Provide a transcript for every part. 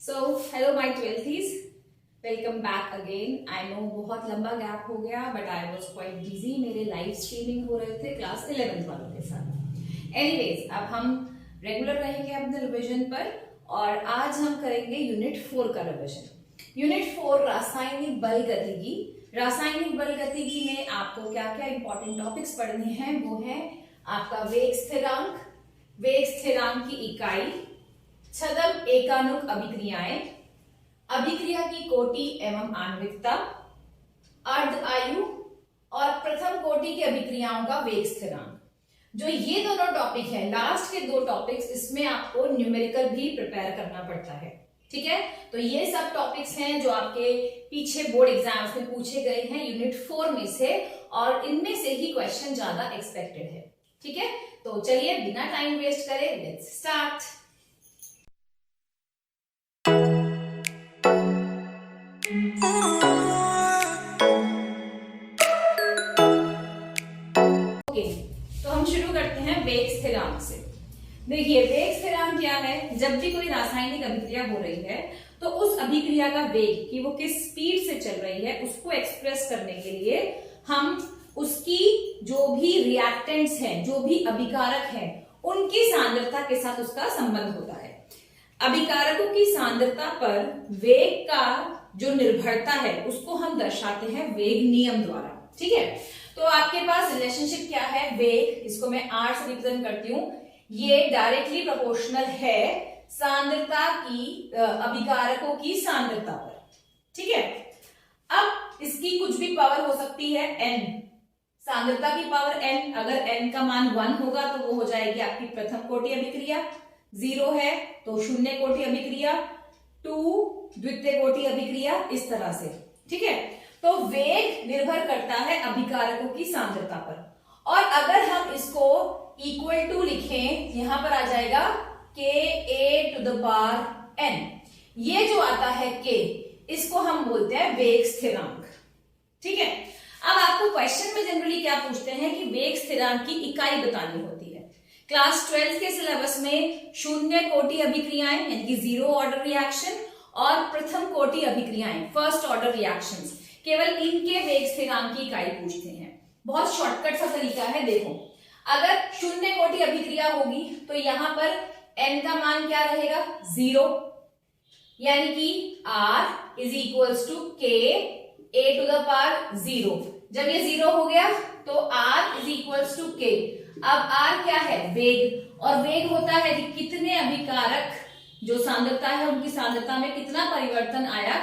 Hello my twelfthies, welcome back again. I know बहुत लंबा gap हो गया but I was quite busy. मेरे लाइव स्ट्रीमिंग हो रहे थे क्लास 11th वालों के साथ। एनीवेज, अब हम रेगुलर रहेंगे अपने रिवीजन पर और आज हम करेंगे यूनिट 4 का रिवीजन। यूनिट 4 रासायनिक बल गतिकी। रासायनिक बल गतिकी में आपको क्या क्या इंपॉर्टेंट टॉपिक्स पढ़ने हैं वो है आपका वेग स्थिरांक, वेग स्थिरांक की इकाई, छद्म एकानुक अभिक्रियाएं, अभिक्रिया की कोटि एवं आणविकता, अर्ध आयु और प्रथम कोटि की अभिक्रियाओं का वेग स्थिरांक। जो ये दोनों टॉपिक है, लास्ट के दो टॉपिक्स, इसमें आपको न्यूमेरिकल भी प्रिपेयर करना पड़ता है। ठीक है, तो ये सब टॉपिक्स हैं जो आपके पीछे बोर्ड एग्जाम्स में पूछे गए हैं यूनिट 4 में से, और इनमें से ही क्वेश्चन ज्यादा एक्सपेक्टेड है। ठीक है, तो चलिए बिना टाइम वेस्ट करे लेट्स स्टार्ट। तो हम शुरू करते हैं वेग स्थिरांक से। देखिए, वेग स्थिरांक क्या है? जब भी कोई रासायनिक अभिक्रिया हो रही है तो उस अभिक्रिया का वेग, कि वो किस स्पीड से चल रही है, उसको एक्सप्रेस करने के लिए हम उसकी जो भी रिएक्टेंट्स हैं, जो भी अभिकारक हैं, उनकी सांद्रता के साथ उसका संबंध होता है। अभिकारकों की सांद्रता पर वेग का जो निर्भरता है उसको हम दर्शाते हैं वेग नियम द्वारा। ठीक है, तो आपके पास रिलेशनशिप क्या है? वेग, इसको मैं आर से रिप्रेजेंट करती हूं, ये डायरेक्टली प्रोपोर्शनल है सांद्रता की, अभिकारकों की सांद्रता पर। ठीक है, अब इसकी कुछ भी पावर हो सकती है n, सांद्रता की पावर n। अगर n का मान 1 होगा तो वो हो जाएगी आपकी प्रथम कोटि अभिक्रिया, 0 है तो शून्य कोटि अभिक्रिया, 2 द्वितीय कोटि अभिक्रिया, इस तरह से। ठीक है, तो वेग निर्भर करता है अभिकारकों की सांद्रता पर। और अगर हम इसको इक्वल टू लिखें, यहां पर आ जाएगा Ka⁴n। ये जो आता है K, इसको हम बोलते हैं वेग स्थिरांक। ठीक है, अब आपको क्वेश्चन में जनरली क्या पूछते हैं कि वेग स्थिरांक की इकाई बतानी होती है। क्लास 12 के सिलेबस में शून्य कोटि अभिक्रियाएं यानी कि 0 ऑर्डर रिएक्शन और प्रथम कोटि अभिक्रियाएं, फर्स्ट ऑर्डर रिएक्शंस, केवल इनके वेग स्थिरांक की इकाई पूछते हैं। बहुत शॉर्टकट सा तरीका है। देखो, अगर शून्य कोटि अभिक्रिया होगी तो यहां पर n का मान क्या रहेगा? 0, यानी कि r is equals to Ka⁴0। जब ये 0 हो गया तो r is equals to k। अब r क्या है? वेग, और वेग होता है कि कितने अभिकारक जो सांद्रता है उनकी सांद्रता में कितना परिवर्तन आया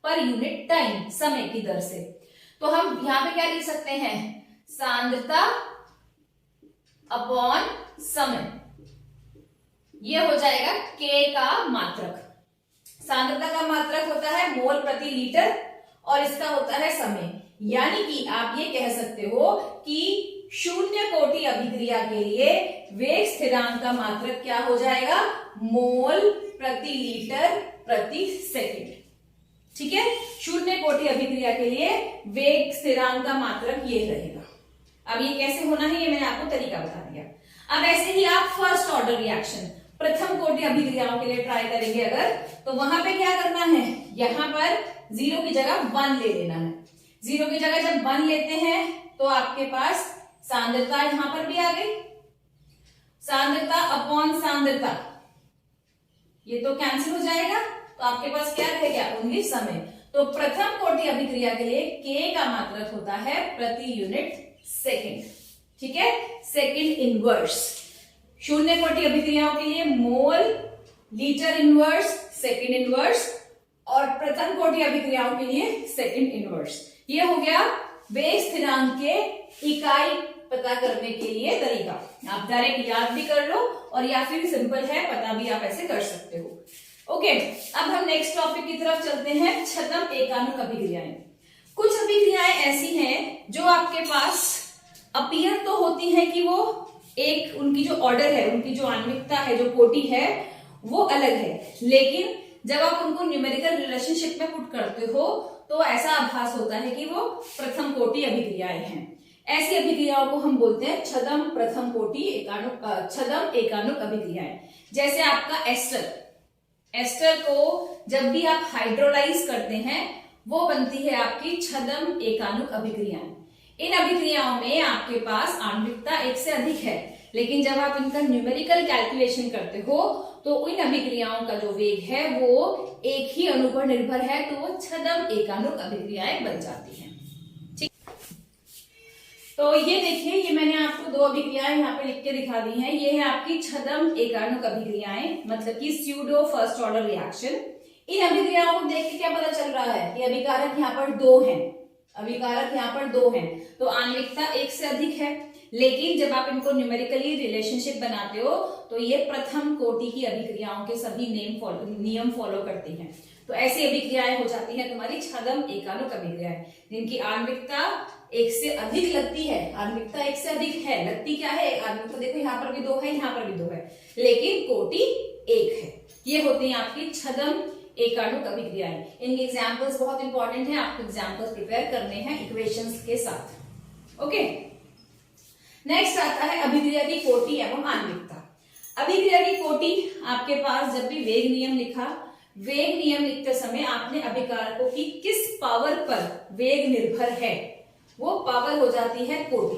पर यूनिट टाइम, समय की दर से। तो हम यहां पे क्या लिख सकते हैं? सांद्रता अपॉन समय, ये हो जाएगा K का मात्रक। सांद्रता का मात्रक होता है मोल प्रति लीटर और इसका होता है समय। यानी कि आप ये कह सकते हो कि शून्य कोटि अभिक्रिया के लिए वेग स्थिरांक का मात्रक क्या हो जाएगा? मोल प्रति लीटर प्रति सेकंड। ठीक है, शून्य कोटि अभिक्रिया के लिए वेग स्थिरांक का मात्रक ये रहेगा। अब ये कैसे होना है ये मैंने आपको तरीका बता दिया। अब ऐसे ही आप फर्स्ट ऑर्डर रिएक्शन, प्रथम कोटि अभिक्रियाओं के लिए ट्राई करेंगे अगर, तो वहां पे क्या करना है? यहां पर 0 की जगह 1 ले लेना है। 0 की जगह जब 1 लेते हैं तो आपके पास सांद्रता यहां पर भी आ गई, सांद्रता अपॉन सांद्रता, ये तो कैंसिल हो जाएगा, तो आपके पास क्या रह गया? ओनली समय। तो प्रथम कोटि अभिक्रिया के लिए K का मात्रक होता है प्रति यूनिट सेकंड। ठीक है, सेकंड इनवर्स। शून्य कोटि अभिक्रियाओं के लिए मोल, लीटर इनवर्स, सेकंड इनवर्स, और प्रथम कोटि अभिक्रियाओं के लिए सेकंड इनवर्स। ये हो गया वेग स्थिरांक के इकाई पता करने के लिए तरीका। आप डायरेक्ट याद भी कर लो और या फिर सिंपल है पता भी आप ऐसे कर सकते हो। ओके, अब हम नेक्स्ट टॉपिक की तरफ चलते हैं, छद्म एकानुक अभिक्रियाएं। कुछ अभिक्रियाएं ऐसी हैं जो आपके पास अपीयर तो होती हैं कि वो एक, उनकी जो ऑर्डर है, उनकी जो आणविकता है, जो कोटि है, वो अलग है, लेकिन जब आप उनको न्यूमेरिकल रिलेशनशिप में पुट करते हो तो ऐसा आभास होता है कि वो प्रथम कोटि अभिक्रियाएं हैं। ऐसी अभिक्रियाओं को हम बोलते हैं छद्म प्रथम कोटि छद्म एकानुक अभिक्रियाएं। जैसे आपका एस्टर, एस्टर को जब भी आप हाइड्रोलाइज करते हैं वो बनती है आपकी छद्म एकाणुक अभिक्रियाएं। इन अभिक्रियाओं में आपके पास आणविकता एक से अधिक है, लेकिन जब आप इनका न्यूमेरिकल कैलकुलेशन करते हो तो इन अभिक्रियाओं का जो वेग है वो एक ही अणु पर निर्भर है, तो वो छद्म एकाणुक अभिक्रियाएं बन जाती हैं। ठीक, तो ये देखिए, ये मैंने आपको दो अभिक्रियाएं यहाँ पे लिख के दिखा दी हैं। ये है आपकी छद्म एकाणुक अभिक्रियाएं, मतलब कि स्यूडो फर्स्ट ऑर्डर रिएक्शन। इन अभिक्रियाओं को देख के क्या पता चल रहा है कि अभिकारक यहाँ पर दो हैं, अभिकारक यहाँ पर दो हैं, तो आणविकता एक से अधिक है। लेकिन जब आप इनको न्यूमेरिकली रिलेशनशिप बनाते हो तो ये प्रथम कोटि की अभिक्रियाओं के सभी नियम फॉलो करती हैं। तो ऐसी अभिक्रियाएं हो जाती हैं तुम्हारी छद्म एकाणुक अभिक्रियाएं, जिनकी आणविकता एक से अधिक लगती है। आणविकता एक से अधिक है, लगती क्या है, आणविकता देखो यहाँ पर भी दो है, यहाँ पर भी दो है, लेकिन कोटि एक है। ये होती है आपकी छद्म एकाणुक अभिक्रियाएं। इनके एग्जाम्पल्स बहुत इंपॉर्टेंट है, आपको एग्जाम्पल्स प्रिपेयर करने हैं इक्वेशंस के साथ। ओके, नेक्स्ट आता है अभिक्रिया की कोटि एवं आणविकता। अभिक्रिया की कोटि, आपके पास जब भी वेग नियम लिखा, वेग नियम लिखते समय आपने अभिकारकों की किस पावर पर वेग निर्भर है वो पावर हो जाती है कोटि।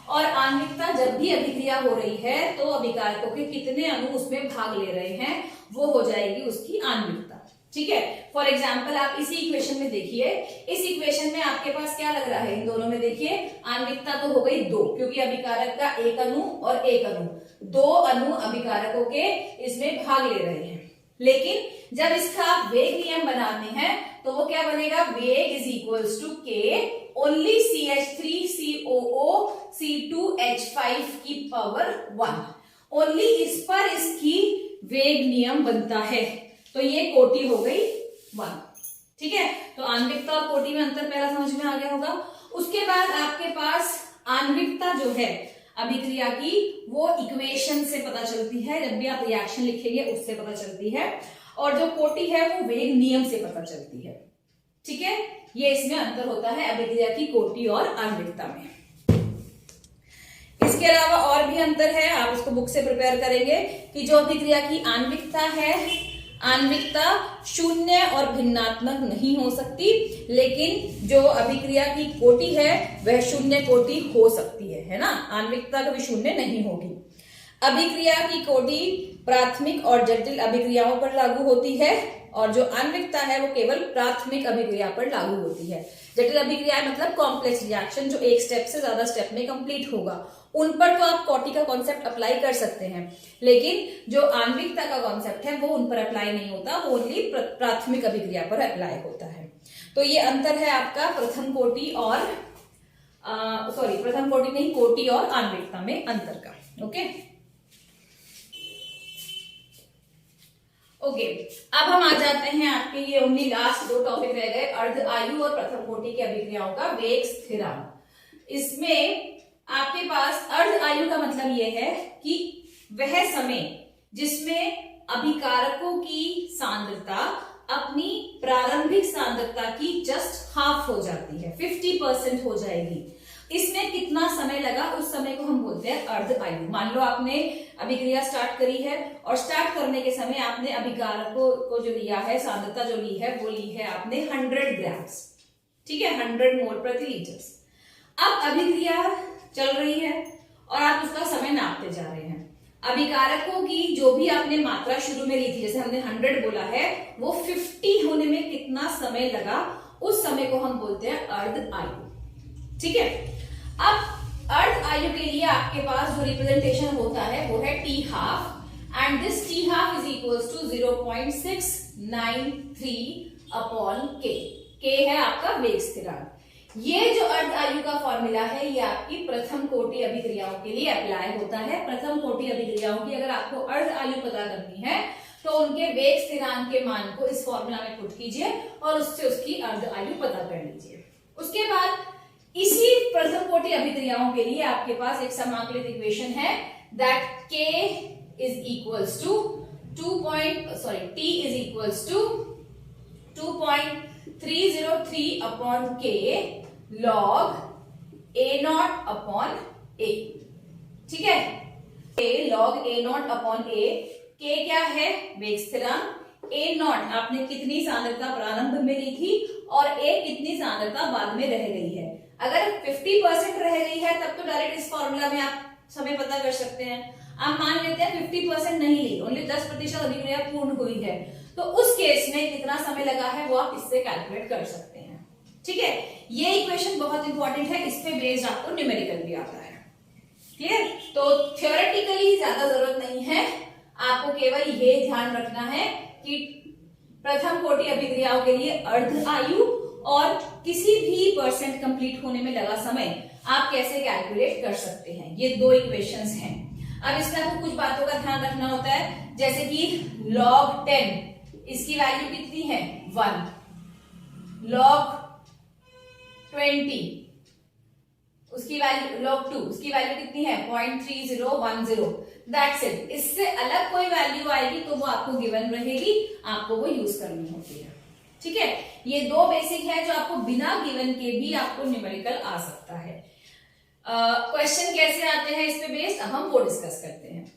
और आणविकता, जब भी अभिक्रिया हो रही है तो अभिकारकों के कितने अणु उसमें भाग ले रहे हैं वो हो जाएगी उसकी आणविकता। ठीक है, फॉर एग्जाम्पल आप इसी इक्वेशन में देखिए, इस इक्वेशन में आपके पास क्या लग रहा है, इन दोनों में देखिए आणविकता तो हो गई दो, क्योंकि अभिकारक का एक अणु और एक अणु, दो अणु अभिकारकों के इसमें भाग ले रहे हैं। लेकिन जब इसका आप वेग नियम बनाते हैं तो वो क्या बनेगा, वेग इज इक्वल्स टू के ओनली CH3COO C2H5 की पावर 1, ओनली इस पर इसकी वेग नियम बनता है। तो ये कोटि हो गई 1। ठीक है, तो आणविकता और कोटि में अंतर पहला समझ में आ गया होगा। उसके बाद आपके पास आणविकता जो है अभिक्रिया की, वो इक्वेशन से पता चलती है, जब भी आप रिएक्शन लिखेंगे उससे पता चलती है, और जो कोटि है वो वेग नियम से पता चलती है। ठीक है, ये इसमें अंतर होता है अभिक्रिया की कोटि और आणविकता में। इसके अलावा और भी अंतर है, आप इसको बुक से प्रिपेयर करेंगे कि जो अभिक्रिया की आणविकता है, आणविकता शून्य और भिन्नात्मक नहीं हो सकती, लेकिन जो अभिक्रिया की कोटि है वह शून्य कोटि हो सकती है ना, आणविकता कभी शून्य नहीं होगी। अभिक्रिया की कोटि प्राथमिक और जटिल अभिक्रियाओं पर लागू होती है, और जो आणविकता है वो केवल प्राथमिक अभिक्रिया पर लागू होती है। जटिल अभिक्रिया मतलब कॉम्प्लेक्स रिएक्शन, जो एक स्टेप से ज्यादा स्टेप में कंप्लीट होगा, उन पर तो आप कोटि का कॉन्सेप्ट अप्लाई कर सकते हैं, लेकिन जो आणविकता का कॉन्सेप्ट है वो उन पर अप्लाई नहीं होता, वो ओनली प्राथमिक अभिक्रिया पर अप्लाई होता है। तो ये अंतर है आपका प्रथम कोटि और प्रथम कोटि नहीं, कोटि और आणविकता में अंतर का। ओके ओके, अब हम आ जाते हैं आपके ये ओनली लास्ट दो टॉपिक रह गए, अर्ध आयु और प्रथम कोटि की अभिक्रियाओं का वेग स्थिरांक। इसमें आपके पास अर्ध आयु का मतलब यह है कि वह समय जिसमें अभिकारकों की सांद्रता अपनी प्रारंभिक सांद्रता की जस्ट हाफ हो जाती है, 50% हो जाएगी। इसमें कितना समय लगा, उस समय को हम बोलते हैं अर्ध आयु। मान लो आपने अभिक्रिया स्टार्ट करी है और स्टार्ट करने के समय आपने अभिकारकों को जो लिया है, सांद्रता जो ली है वो ली है आपने 100 ग्राम्स। ठीक है, 100 मोल प्रति लीटर। अब अभिक्रिया चल रही है और आप उसका समय नापते जा रहे हैं। अभिकारकों की जो भी आपने मात्रा शुरू में ली थी, जैसे हमने 100 बोला है, वो 50 होने में कितना समय लगा, उस समय को हम बोलते हैं अर्ध आयु। ठीक है, अब अर्ध आयु के लिए आपके पास जो रिप्रेजेंटेशन होता है वो है t half, and this t half is equals to 0.693 upon k. के है आपका वेग स्थिरांक। ये जो अर्ध आयु का फॉर्मूला है ये आपकी प्रथम कोटि अभिक्रियाओं के लिए अप्लाई होता है। प्रथम कोटि अभिक्रियाओं की अगर आपको अर्ध आयु पता करनी है तो उनके वेग स्थिरांक के मान को इस फॉर्मूला में पुट कीजिए और उससे उसकी अर्ध आयु पता कर लीजिए। उसके बाद इसी प्रथम कोटि अभिक्रियाओं के लिए आपके पास एक समाकलित इक्वेशन है, that K is equals to T is equals to 2.303 upon K log A0 upon A। ठीक है, A log A0 upon A। K क्या है, वेग स्थिरांक, ए नॉट आपने कितनी सांद्रता प्रारंभ में ली थी और ए कितनी सांद्रता बाद में रह गई है। अगर 50% रह गई है तब तो डायरेक्ट इस फॉर्मूला में आप समय पता कर सकते हैं। आप मान लेते हैं 50% नहीं ली, ओनली 10% अभिक्रिया पूर्ण हुई है, तो उस केस में कितना समय लगा है वो आप इससे कैलकुलेट कर सकते हैं। ठीक है, ये इक्वेशन बहुत इंपॉर्टेंट है, इस पे बेस्ड आपको न्यूमेरिकल भी आता है। क्लियर? तो थ्योरेटिकली ज्यादा जरूरत नहीं है, आपको केवल ये ध्यान रखना है कि प्रथम कोटि अभिक्रियाओं के लिए अर्ध आयु और किसी भी परसेंट कंप्लीट होने में लगा समय आप कैसे कैलकुलेट कर सकते हैं। ये दो इक्वेशंस हैं। अब इसमें आपको कुछ बातों का ध्यान रखना होता है, जैसे कि log 10 इसकी वैल्यू कितनी है 1, log 20 उसकी वैल्यू, log 2 उसकी वैल्यू कितनी है 0.3010। That's it. इससे अलग कोई वैल्यू आएगी तो वो आपको गिवन रहेगी, आपको वो यूज करनी होती है। ठीक है, ये दो बेसिक है जो आपको बिना गिवन के भी आपको न्यूमेरिकल आ सकता है। क्वेश्चन कैसे आते हैं इस पे बेस्ड अब हम वो डिस्कस करते हैं।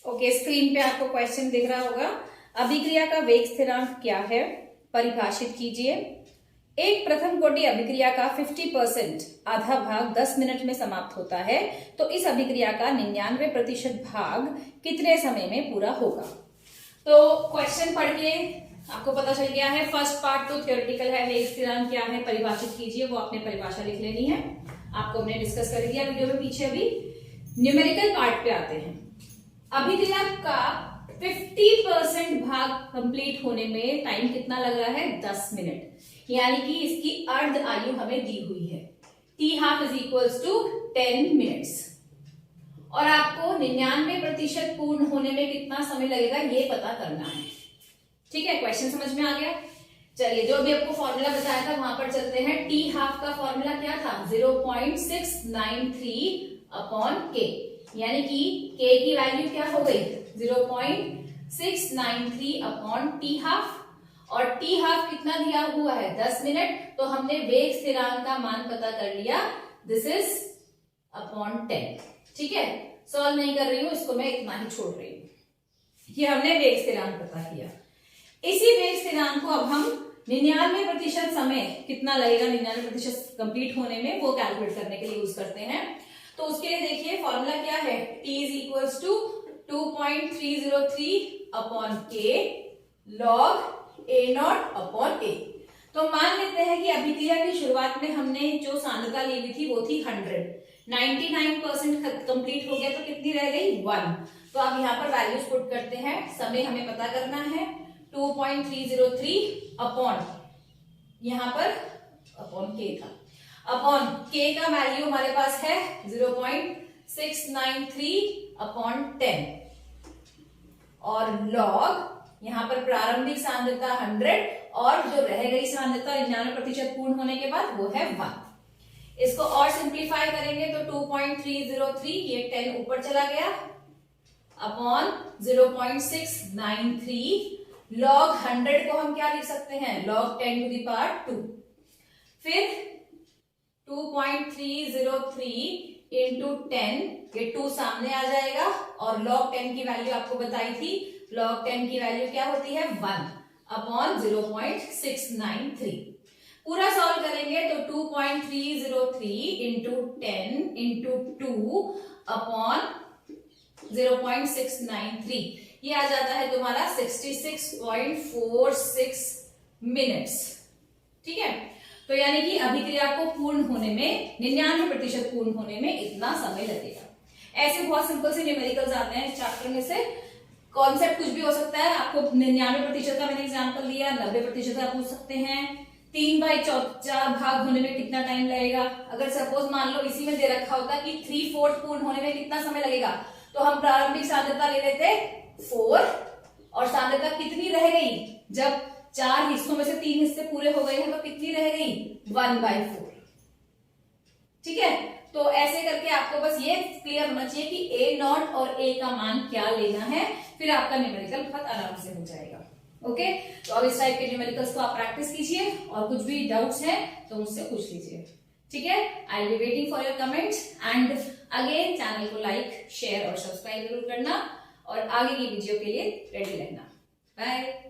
ओके, स्क्रीन पे आपको क्वेश्चन दिख रहा होगा। अभिक्रिया का वेग स्थिरांक क्या है, परिभाषित कीजिए। एक प्रथम कोटि अभिक्रिया का 50% आधा भाग 10 मिनट में समाप्त होता है, तो इस अभिक्रिया का 99% भाग कितने समय में पूरा होगा। तो क्वेश्चन पढ़ के आपको पता चल गया है। फर्स्ट पार्ट तो थ्योरेटिकल है, वेग स्थिरांक क्या है परिभाषित कीजिए, वो आपने परिभाषा लिख लेनी है, आपको हमने डिस्कस कर दिया वीडियो में पीछे। अभी न्यूमेरिकल पार्ट पे आते हैं। अभिक्रिया का 50% भाग कंप्लीट होने में टाइम कितना लग रहा है 10 मिनट, यानी कि इसकी अर्ध आयु हमें दी हुई है t½ = 10 मिनट्स, और आपको 99% पूर्ण होने में कितना समय लगेगा ये पता करना है। ठीक है, क्वेश्चन समझ में आ गया। चलिए, जो भी आपको फॉर्मूला बताया था वहां पर चलते हैं। t½ का फॉर्मूला क्या था 0.693/k, यानी कि k की वैल्यू क्या हो गई 0.693/t½ और t½ कितना दिया हुआ है 10 मिनट, तो हमने वेग स्थिरांक का मान पता कर लिया, दिस इज /10। ठीक है, सॉल्व नहीं कर रही हूं, इसको मैं इतना ही छोड़ रही हूं। ये हमने वेग स्थिरांक पता किया। इसी वेग स्थिरांक को अब हम 99% समय कितना लगेगा 99% कंप्लीट होने में वो कैलकुलेट करने के लिए यूज करते हैं। तो उसके लिए देखिए फॉर्मूला क्या है, t = 2.303/k log a0/a। तो मान लेते हैं कि अभिक्रिया की शुरुआत में हमने जो सांद्रता ली हुई थी वो थी 100, 99% कंप्लीट हो गया तो कितनी रह गई 1। तो आप यहाँ पर वैल्यूज पुट करते हैं, समय हमें पता करना है 2.303 यहाँ पर अपॉन k था, अपॉन k का वैल्यू हमारे पास है 0.693/10 और log यहाँ पर प्रारंभिक सांद्रता 100 और जो रह गई सांद्रता 99% पूर्ण होने के बाद वो है 1। इसको और सिंप्लीफाई करेंगे तो 2.303 ये 10 ऊपर चला गया अपॉन 0.693 log 100 को हम क्या लिख सकते हैं log 10⁻²। फिर 2.303 into 10, ये 2 सामने आ जाएगा और log 10 की वैल्यू आपको बताई थी, log 10 की वैल्यू क्या होती है 1/0.693। पूरा सॉल्व करेंगे तो 2.303 into 10 into 2/0.693 ये आ जाता है तुम्हारा 66.46 मिनट्स। ठीक है, तो यानी कि अभिक्रिया को पूर्ण होने में 99% पूर्ण होने में इतना समय लगेगा। ऐसे बहुत सिंपल से न्यूमेरिकल्स आते हैं इस चैप्टर में से। कॉन्सेप्ट कुछ भी हो सकता है, आपको 99% का मैंने एग्जांपल दिया, 90% आप पूछ सकते हैं 3/4 भाग होने में कितना टाइम लगेगा। अगर सपोज मान लो इसी में दे रखा होता कि 3/4 पूर्ण होने में कितना समय लगेगा, तो हम प्रारंभिक सांद्रता ले लेते 4 और सांद्रता कितनी रह गई, जब 4 हिस्सों में से 3 हिस्से पूरे हो गए हैं तो कितनी रह गई 1/4। ठीक है, तो ऐसे करके आपको बस ये क्लियर होना चाहिए कि a0 और a का मान क्या लेना है, फिर आपका न्यूमेरिकल बहुत आराम से हो जाएगा। ओके, तो अब इस टाइप के न्यूमेरिकल्स को आप प्रैक्टिस कीजिए और कुछ भी डाउट्स हैं तो मुझसे पूछ लीजिए। ठीक है, I will be waiting for your comments and again channel को लाइक शेयर और सब्सक्राइब जरूर करना और आगे की वीडियो के लिए रेडी रहना। बाय।